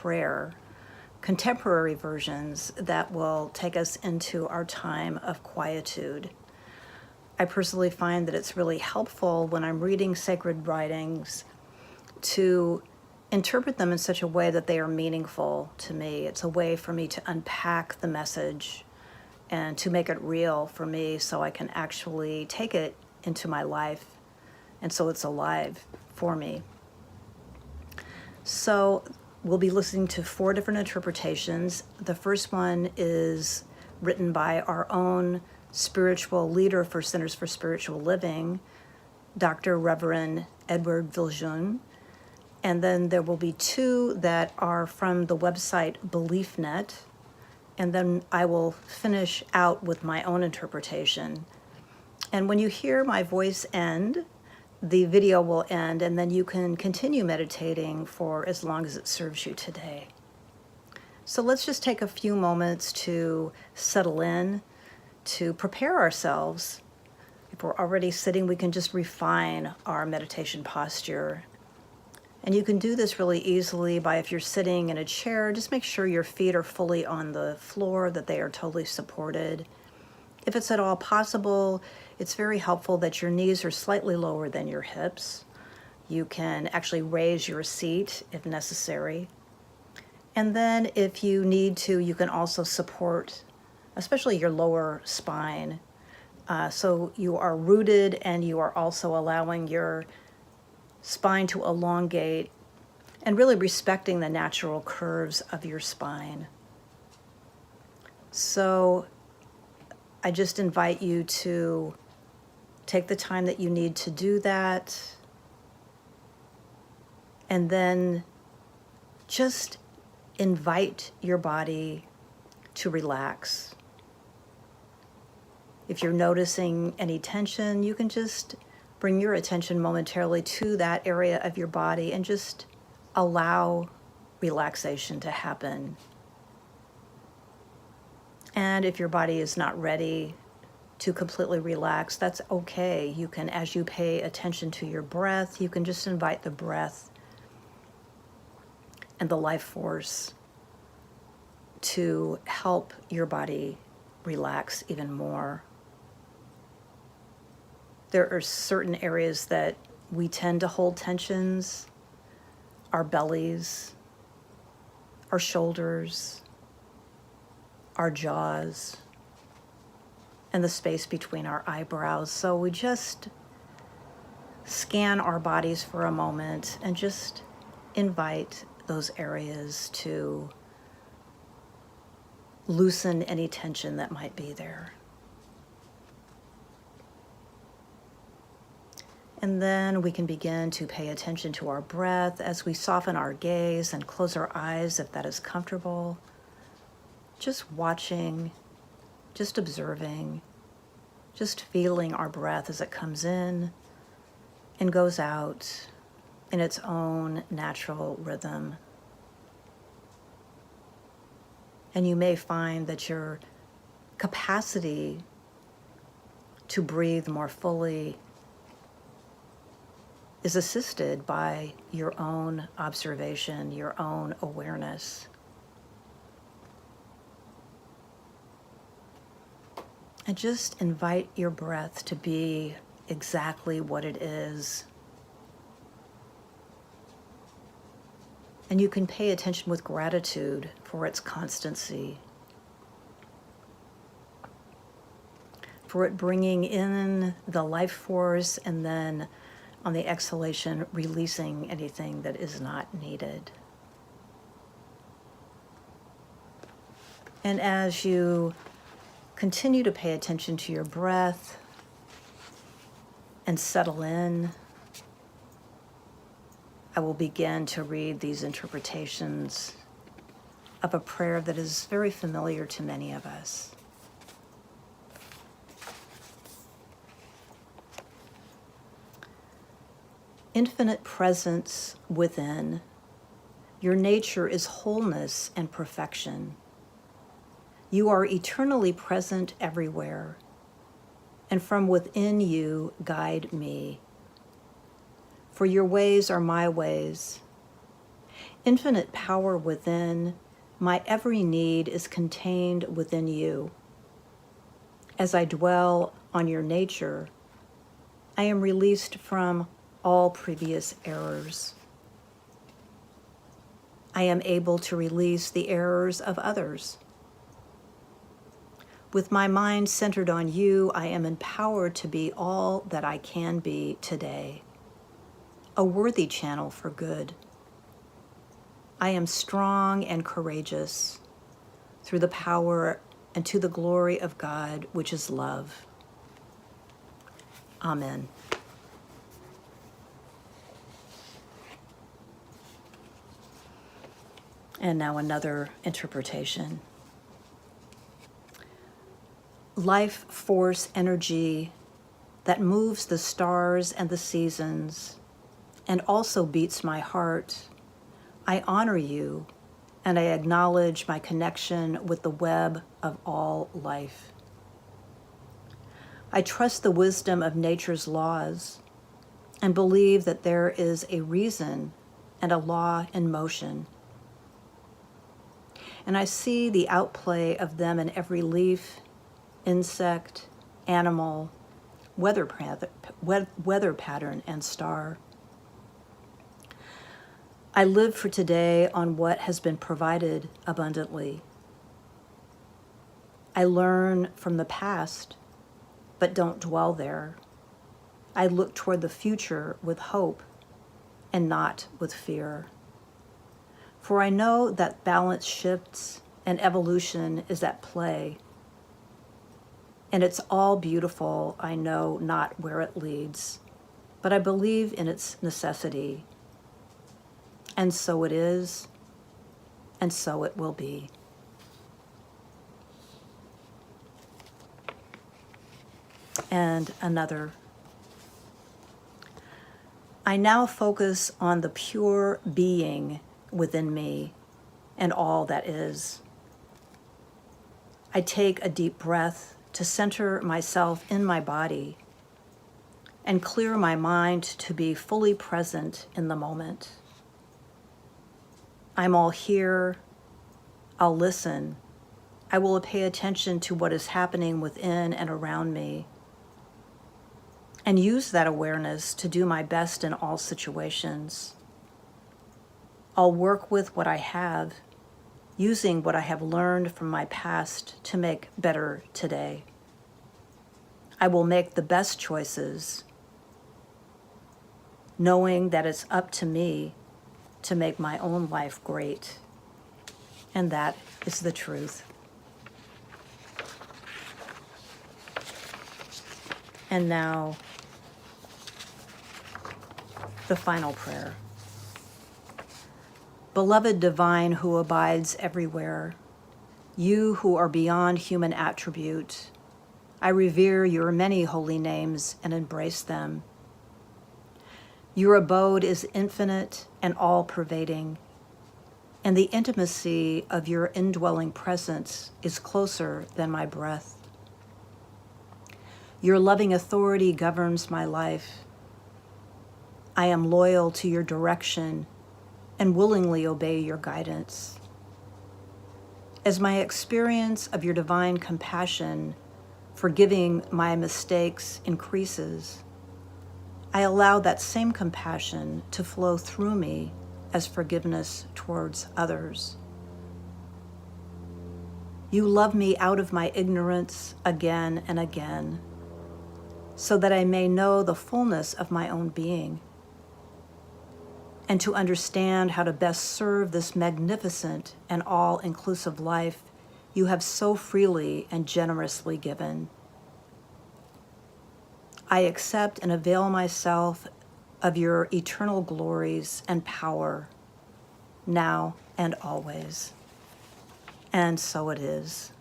prayer, contemporary versions that will take us into our time of quietude. I personally find that it's really helpful when I'm reading sacred writings to interpret them in such a way that they are meaningful to me. It's a way for me to unpack the message and to make it real for me so I can actually take it into my life and so it's alive for me. So we'll be listening to 4 different interpretations. The first one is written by our own spiritual leader for Centers for Spiritual Living, Dr. Reverend Edward Viljoen. And then there will be 2 that are from the website BeliefNet. And then I will finish out with my own interpretation. And when you hear my voice end, the video will end, and then you can continue meditating for as long as it serves you today. So let's just take a few moments to settle in, to prepare ourselves. If we're already sitting, we can just refine our meditation posture. And you can do this really easily by, if you're sitting in a chair, just make sure your feet are fully on the floor, that they are totally supported. If it's at all possible, it's very helpful that your knees are slightly lower than your hips. You can actually raise your seat if necessary. And then if you need to, you can also support, especially your lower spine. So you are rooted and you are also allowing your spine to elongate and really respecting the natural curves of your spine. So I just invite you to take the time that you need to do that, and then just invite your body to relax. If you're noticing any tension, you can just bring your attention momentarily to that area of your body and just allow relaxation to happen. And if your body is not ready to completely relax, that's okay. You can, as you pay attention to your breath, you can just invite the breath and the life force to help your body relax even more. There are certain areas that we tend to hold tensions: our bellies, our shoulders, our jaws, and the space between our eyebrows. So we just scan our bodies for a moment and just invite those areas to loosen any tension that might be there. And then we can begin to pay attention to our breath as we soften our gaze and close our eyes if that is comfortable. Just watching, just observing, just feeling our breath as it comes in and goes out in its own natural rhythm. And you may find that your capacity to breathe more fully is assisted by your own observation, your own awareness. And just invite your breath to be exactly what it is. And you can pay attention with gratitude for its constancy, for it bringing in the life force, and then on the exhalation, releasing anything that is not needed. And as you continue to pay attention to your breath and settle in, I will begin to read these interpretations of a prayer that is very familiar to many of us. Infinite presence within, your nature is wholeness and perfection. You are eternally present everywhere, and from within you guide me. For your ways are my ways, Infinite power within, my every need is contained within you. As I dwell on your nature, I am released from all previous errors. I am able to release the errors of others. With my mind centered on you, I am empowered to be all that I can be today, a worthy channel for good. I am strong and courageous through the power and to the glory of God, which is love. Amen. And now another interpretation. Life force energy that moves the stars and the seasons and also beats my heart, I honor you and I acknowledge my connection with the web of all life. I trust the wisdom of nature's laws and believe that there is a reason and a law in motion. And I see the outplay of them in every leaf, insect, animal, weather pattern, and star. I live for today on what has been provided abundantly. I learn from the past, but don't dwell there. I look toward the future with hope and not with fear. For I know that balance shifts and evolution is at play. And it's all beautiful, I know not where it leads, but I believe in its necessity. And so it is, and so it will be. And another. I now focus on the pure being within me and all that is. I take a deep breath to center myself in my body and clear my mind to be fully present in the moment. I'm all here. I'll listen. I will pay attention to what is happening within and around me and use that awareness to do my best in all situations. I'll work with what I have, using what I have learned from my past to make better today. I will make the best choices, knowing that it's up to me to make my own life great. And that is the truth. And now, the final prayer. Beloved divine who abides everywhere, you who are beyond human attribute, I revere your many holy names and embrace them. Your abode is infinite and all-pervading, and the intimacy of your indwelling presence is closer than my breath. Your loving authority governs my life. I am loyal to your direction and willingly obey your guidance. As my experience of your divine compassion, forgiving my mistakes increases, I allow that same compassion to flow through me as forgiveness towards others. You love me out of my ignorance again and again, so that I may know the fullness of my own being, and to understand how to best serve this magnificent and all-inclusive life you have so freely and generously given. I accept and avail myself of your eternal glories and power, now and always. And so it is.